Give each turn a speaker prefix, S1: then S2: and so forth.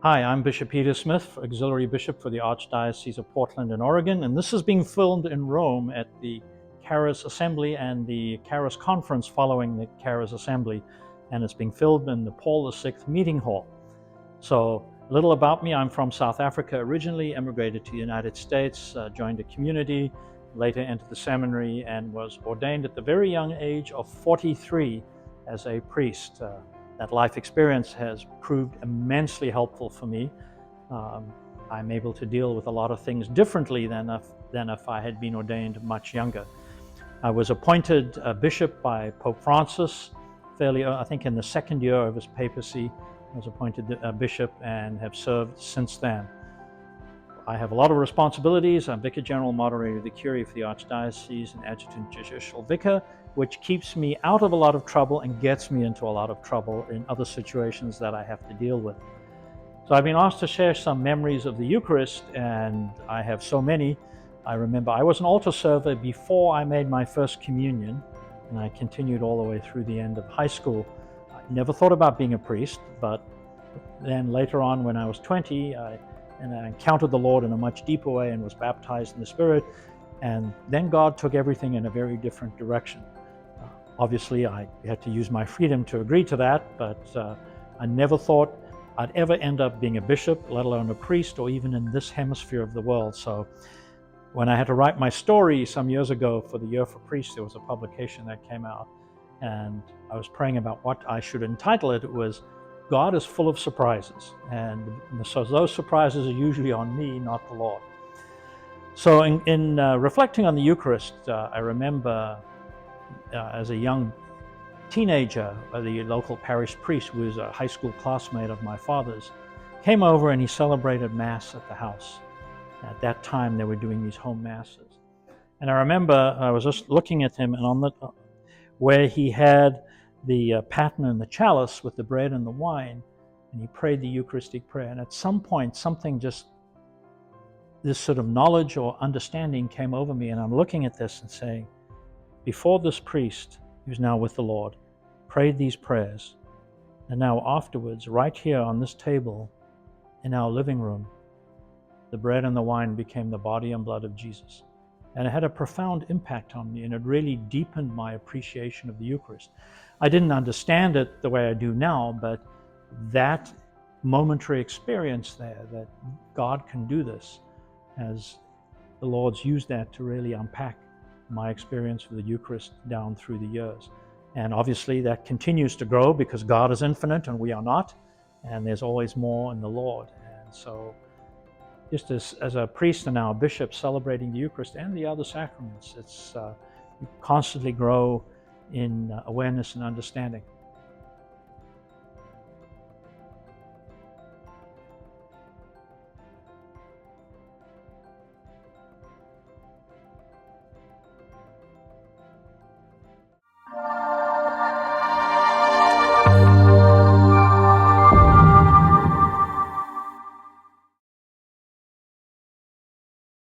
S1: Hi, I'm Bishop Peter Smith, Auxiliary Bishop for the Archdiocese of Portland in Oregon, and this is being filmed in Rome at the Charis Assembly and the Charis Conference following the Charis Assembly, and it's being filmed in the Paul VI Meeting Hall. So, a little about me: I'm from South Africa originally, emigrated to the United States, joined a community, later entered the seminary, and was ordained at the very young age of 43 as a priest. That life experience has proved immensely helpful for me. I'm able to deal with a lot of things differently than if I had been ordained much younger. I was appointed a bishop by Pope Francis I think in the second year of his papacy. I was appointed a bishop and have served since then. I have a lot of responsibilities. I'm Vicar General, Moderator of the Curia for the Archdiocese, and Adjutant Judicial Vicar, which keeps me out of a lot of trouble and gets me into a lot of trouble in other situations that I have to deal with. So I've been asked to share some memories of the Eucharist, and I have so many. I remember I was an altar server before I made my first communion, and I continued all the way through the end of high school. I never thought about being a priest, but then later on when I was 20, I encountered the Lord in a much deeper way and was baptized in the Spirit, and then God took everything in a very different direction. Obviously, I had to use my freedom to agree to that, but I never thought I'd ever end up being a bishop, let alone a priest, or even in this hemisphere of the world. So when I had to write my story some years ago for the Year for Priests, there was a publication that came out, and I was praying about what I should entitle it. It was God is full of surprises, and so those surprises are usually on me, not the Lord. So in reflecting on the Eucharist, I remember as a young teenager, the local parish priest, who was a high school classmate of my father's, came over and he celebrated Mass at the house. At that time, they were doing these home Masses. And I remember I was just looking at him, and on where he had the paten and the chalice with the bread and the wine, and he prayed the Eucharistic prayer. And at some point, this sort of knowledge or understanding came over me, and I'm looking at this and saying, before this priest, who's now with the Lord, prayed these prayers, and now afterwards, right here on this table in our living room, the bread and the wine became the body and blood of Jesus. And it had a profound impact on me, and it really deepened my appreciation of the Eucharist. I didn't understand it the way I do now, but that momentary experience there, that God can do this, as the Lord's used that to really unpack my experience of the Eucharist down through the years. And obviously that continues to grow because God is infinite and we are not, and there's always more in the Lord. And so just as a priest and now a bishop celebrating the Eucharist and the other sacraments, you constantly grow in awareness and understanding.